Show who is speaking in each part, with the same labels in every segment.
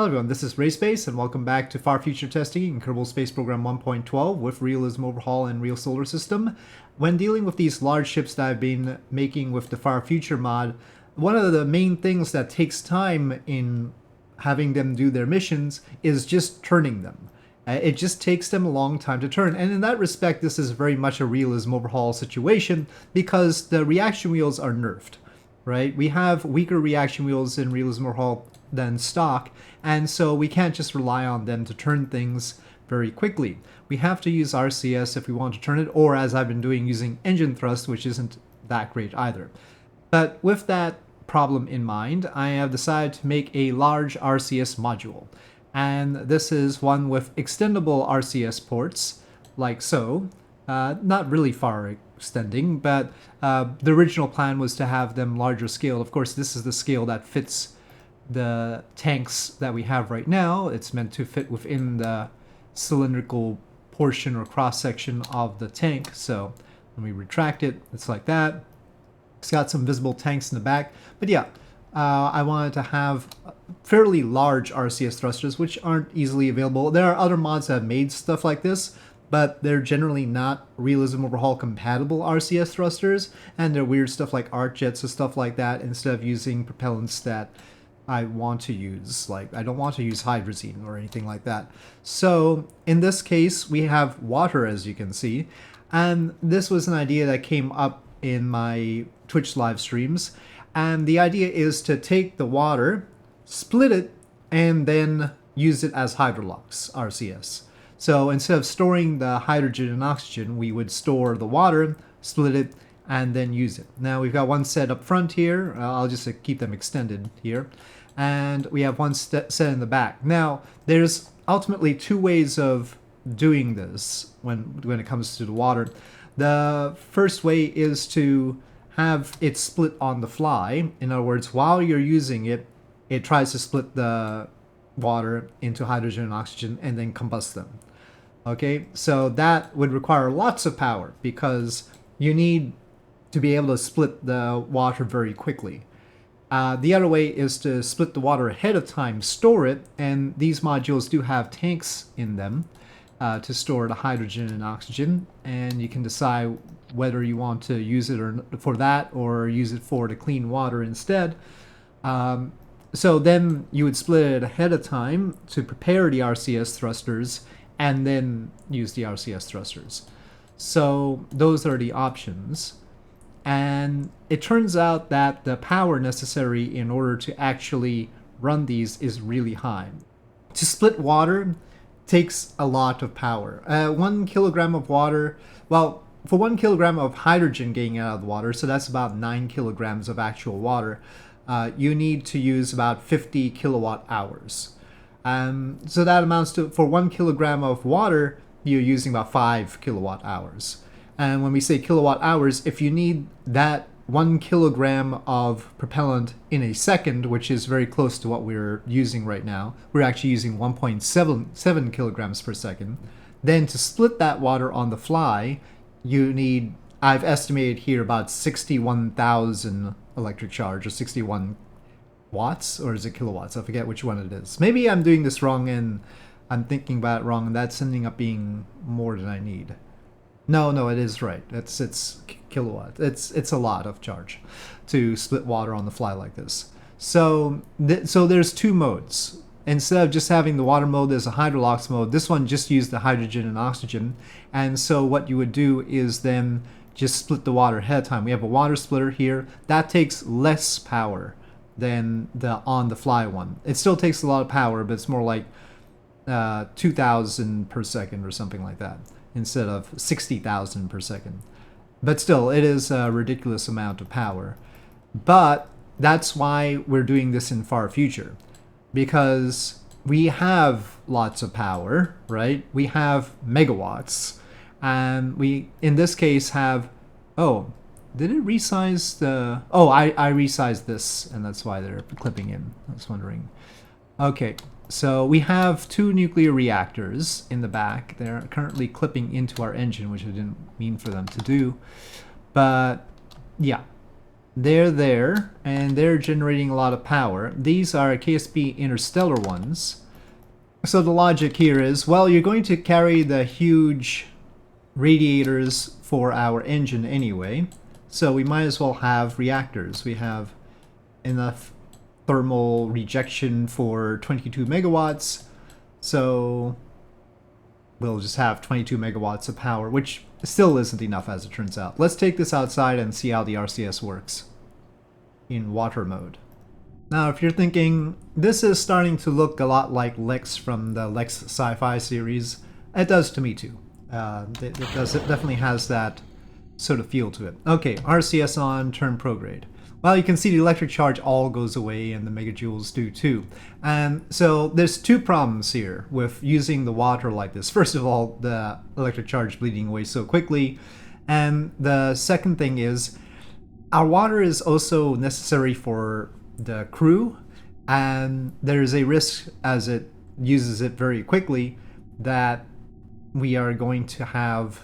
Speaker 1: Hello everyone, this is RaySpace and welcome back to Far Future Testing in Kerbal Space Program 1.12 with Realism Overhaul and Real Solar System. When dealing with these large ships that I've been making with the Far Future mod, one of the main things that takes time in having them do their missions is just turning them. It just takes them a long time to turn, and in that respect this is very much a Realism Overhaul situation because the reaction wheels are nerfed. Right? We have weaker reaction wheels in Realism Overhaul than stock, and so we can't just rely on them to turn things very quickly. We have to use RCS if we want to turn it, or as I've been doing, using engine thrust, which isn't that great either. But with that problem in mind, I have decided to make a large RCS module. And this is one with extendable RCS ports, like so. Not really far extending, but the original plan was to have them larger scale. Of course, this is the scale that fits the tanks that we have right now. It's meant to fit within the cylindrical portion or cross-section of the tank. So when we retract it, it's like that. It's got some visible tanks in the back. But yeah, I wanted to have fairly large RCS thrusters, which aren't easily available. There are other mods that have made stuff like this, but they're generally not Realism Overhaul compatible RCS thrusters, and they're weird stuff like arc jets and stuff like that instead of using propellants that I want to use. Like, I don't want to use hydrazine or anything like that. So in this case, we have water, as you can see, and this was an idea that came up in my Twitch live streams, and the idea is to take the water, split it, and then use it as hydrolox RCS. So instead of storing the hydrogen and oxygen, we would store the water, split it, and then use it. Now we've got one set up front here. I'll just keep them extended here. And we have one set in the back. Now, there's ultimately two ways of doing this when it comes to the water. The first way is to have it split on the fly. In other words, while you're using it, it tries to split the water into hydrogen and oxygen and then combust them. Okay, so that would require lots of power because you need to be able to split the water very quickly. The other way is to split the water ahead of time, store it, and these modules do have tanks in them to store the hydrogen and oxygen, and you can decide whether you want to use it for that or use it for the clean water instead. So then you would split it ahead of time to prepare the RCS thrusters and then use the RCS thrusters. So those are the options. And it turns out that the power necessary in order to actually run these is really high. To split water takes a lot of power. 1 kilogram of water, well, for 1 kilogram of hydrogen getting out of the water, so that's about 9 kilograms of actual water, you need to use about 50 kilowatt hours. So that amounts to, for 1 kilogram of water, you're using about 5 kilowatt hours. And when we say kilowatt hours, if you need that 1 kilogram of propellant in a second, which is very close to what we're using right now, we're actually using 1.7 kilograms per second, then to split that water on the fly, you need, I've estimated here, about 61,000 electric charge, or 61 watts, or is it kilowatts? I forget which one it is. Maybe I'm doing this wrong and I'm thinking about it wrong, and that's ending up being more than I need. No, it is right. It's kilowatt. It's a lot of charge to split water on the fly like this. So there's two modes. Instead of just having the water mode, there's a hydrolox mode. This one just used the hydrogen and oxygen. And so what you would do is then just split the water ahead of time. We have a water splitter here. That takes less power than the on-the-fly one. It still takes a lot of power, but it's more like 2,000 per second or something like that, instead of 60,000 per second. But still, it is a ridiculous amount of power. But that's why we're doing this in far future, because we have lots of power, right? We have megawatts, and we, in this case, have, oh, did it resize the, oh, I resized this, and that's why they're clipping in. I was wondering. Okay. So we have two nuclear reactors in the back. They're currently clipping into our engine, which I didn't mean for them to do. But yeah, they're there, and they're generating a lot of power. These are KSP interstellar ones. So the logic here is, well, you're going to carry the huge radiators for our engine anyway, so we might as well have reactors. We have enough thermal rejection for 22 megawatts, so we'll just have 22 megawatts of power, which still isn't enough as it turns out. Let's take this outside and see how the RCS works in water mode. Now, if you're thinking, this is starting to look a lot like Lex from the Lex sci-fi series, it does to me too. It definitely has that sort of feel to it. Okay, RCS on, turn prograde. Well, you can see the electric charge all goes away and the megajoules do too. And so there's two problems here with using the water like this. First of all, the electric charge bleeding away so quickly. And the second thing is, our water is also necessary for the crew, and there's a risk as it uses it very quickly that we are going to have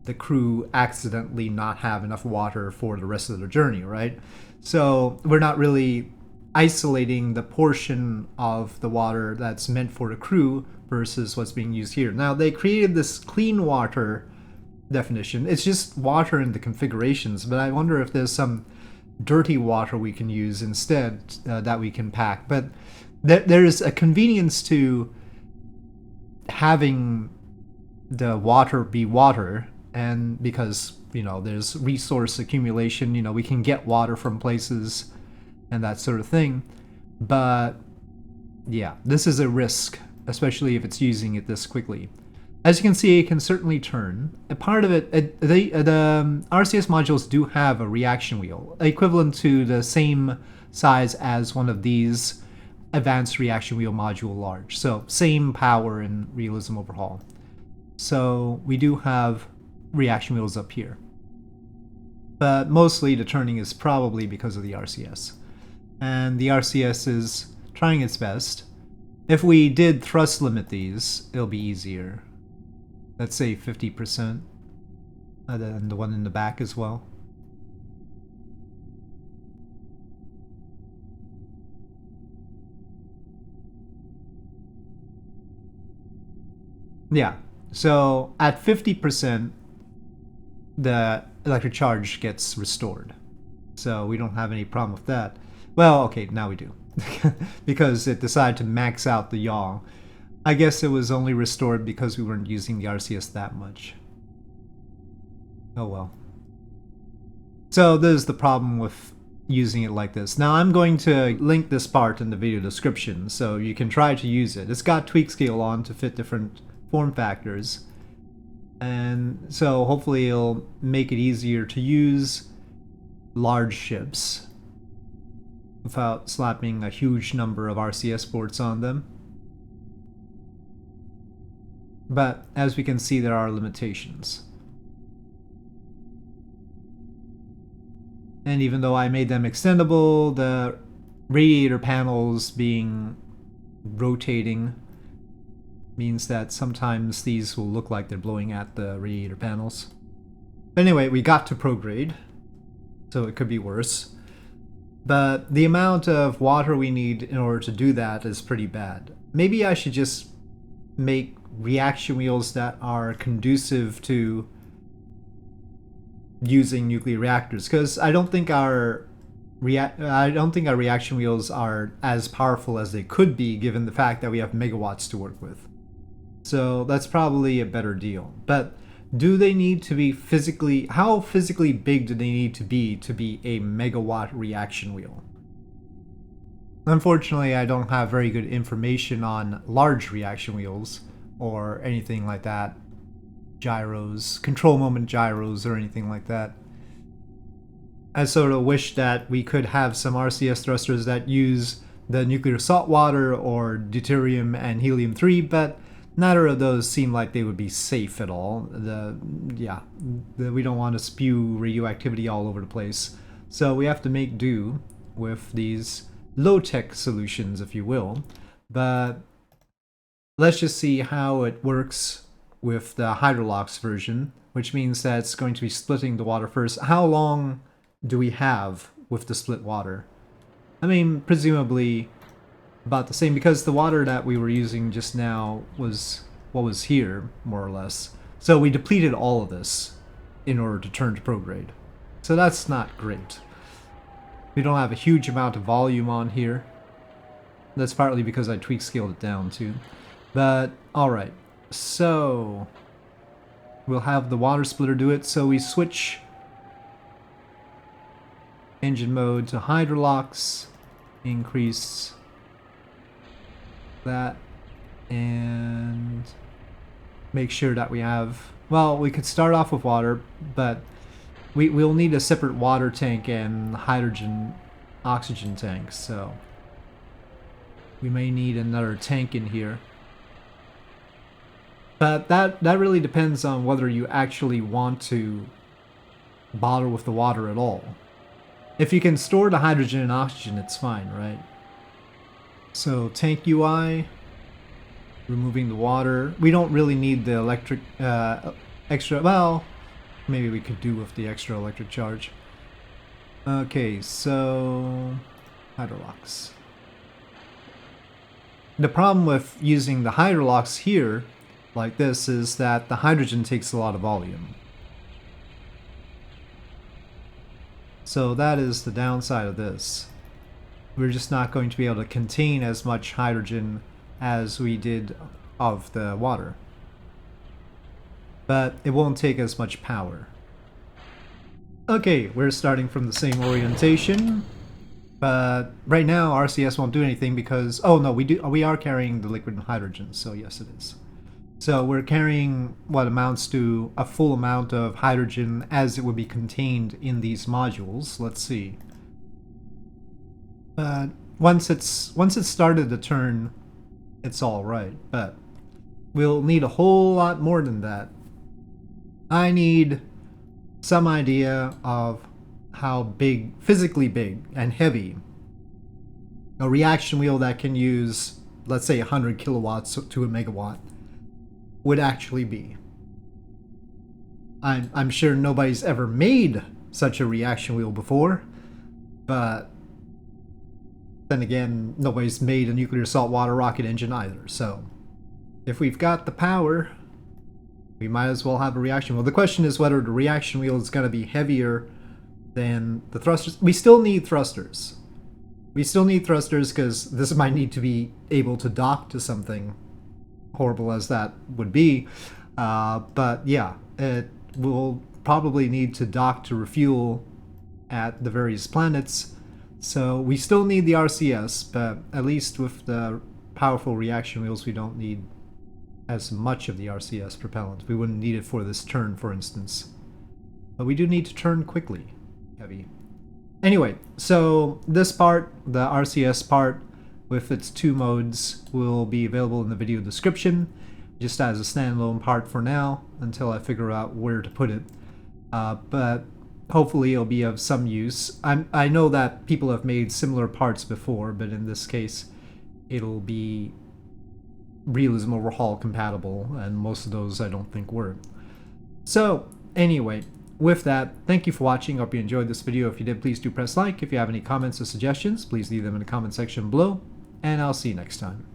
Speaker 1: the crew accidentally not have enough water for the rest of their journey, right? So we're not really isolating the portion of the water that's meant for the crew versus what's being used here. Now, they created this clean water definition. It's just water in the configurations, but I wonder if there's some dirty water we can use instead that we can pack. But there's a convenience to having the water be water, and because, you know, there's resource accumulation, you know, we can get water from places and that sort of thing. But yeah, this is a risk, especially if it's using it this quickly. As you can see, it can certainly turn. A part of it, the RCS modules do have a reaction wheel, equivalent to the same size as one of these advanced reaction wheel module large. So same power in Realism Overhaul. So we do have reaction wheels up here. But mostly the turning is probably because of the RCS. And the RCS is trying its best. If we did thrust limit these, it'll be easier. Let's say 50%, and then the one in the back as well. Yeah, so at 50%, the electric charge gets restored. So we don't have any problem with that. Well, okay, now we do. Because it decided to max out the yaw. I guess it was only restored because we weren't using the RCS that much. Oh well. So this is the problem with using it like this. Now I'm going to link this part in the video description so you can try to use it. It's got tweak scale on to fit different form factors. And so hopefully it'll make it easier to use large ships without slapping a huge number of RCS ports on them. But as we can see, there are limitations. And even though I made them extendable, the radiator panels being rotating means that sometimes these will look like they're blowing at the radiator panels. But anyway, we got to prograde, so it could be worse. But the amount of water we need in order to do that is pretty bad. Maybe I should just make reaction wheels that are conducive to using nuclear reactors, because I don't think our reaction wheels are as powerful as they could be given the fact that we have megawatts to work with. So that's probably a better deal. But do they need to be how physically big do they need to be a megawatt reaction wheel? Unfortunately, I don't have very good information on large reaction wheels or anything like that. Gyros, control moment gyros, or anything like that. I sort of wish that we could have some RCS thrusters that use the nuclear salt water or deuterium and helium-3, but neither of those seem like they would be safe at all. We don't want to spew radioactivity all over the place. So we have to make do with these low-tech solutions, if you will. But let's just see how it works with the Hydrolox version, which means that it's going to be splitting the water first. How long do we have with the split water. I mean, presumably about the same, because the water that we were using just now was what was here, more or less. So we depleted all of this in order to turn to prograde. So that's not great. We don't have a huge amount of volume on here. That's partly because I tweak scaled it down too. But, alright. So, we'll have the water splitter do it. So we switch engine mode to hydrolox, increase that, and make sure that we have, well, we could start off with water, but we'll need a separate water tank and hydrogen oxygen tank, so we may need another tank in here. But that really depends on whether you actually want to bother with the water at all. If you can store the hydrogen and oxygen, it's fine, right? So tank UI, removing the water. We don't really need the electric extra, well, maybe we could do with the extra electric charge. Okay, so hydrolox. The problem with using the hydrolox here like this is that the hydrogen takes a lot of volume. So that is the downside of this. We're just not going to be able to contain as much hydrogen as we did of the water. But it won't take as much power. Okay, we're starting from the same orientation. But right now RCS won't do anything because, oh no, we are carrying the liquid hydrogen, so yes it is. So we're carrying what amounts to a full amount of hydrogen as it would be contained in these modules. Let's see. But once it's started to turn, it's all right. But we'll need a whole lot more than that. I need some idea of how big, physically big and heavy, a reaction wheel that can use, let's say, 100 kilowatts to a megawatt would actually be. I'm sure nobody's ever made such a reaction wheel before, but then again, nobody's made a nuclear saltwater rocket engine either, so if we've got the power, we might as well have a reaction wheel. The question is whether the reaction wheel is going to be heavier than the thrusters. We still need thrusters. We still need thrusters because this might need to be able to dock to something, horrible as that would be. But yeah, it will probably need to dock to refuel at the various planets. So we still need the RCS, but at least with the powerful reaction wheels, we don't need as much of the RCS propellant. We wouldn't need it for this turn, for instance. But we do need to turn quickly. Heavy. Anyway, so this part, the RCS part, with its two modes, will be available in the video description, just as a standalone part for now, until I figure out where to put it. But hopefully it'll be of some use. I know that people have made similar parts before, but in this case, it'll be Realism Overhaul compatible, and most of those I don't think were. So, anyway, with that, thank you for watching. Hope you enjoyed this video. If you did, please do press like. If you have any comments or suggestions, please leave them in the comment section below, and I'll see you next time.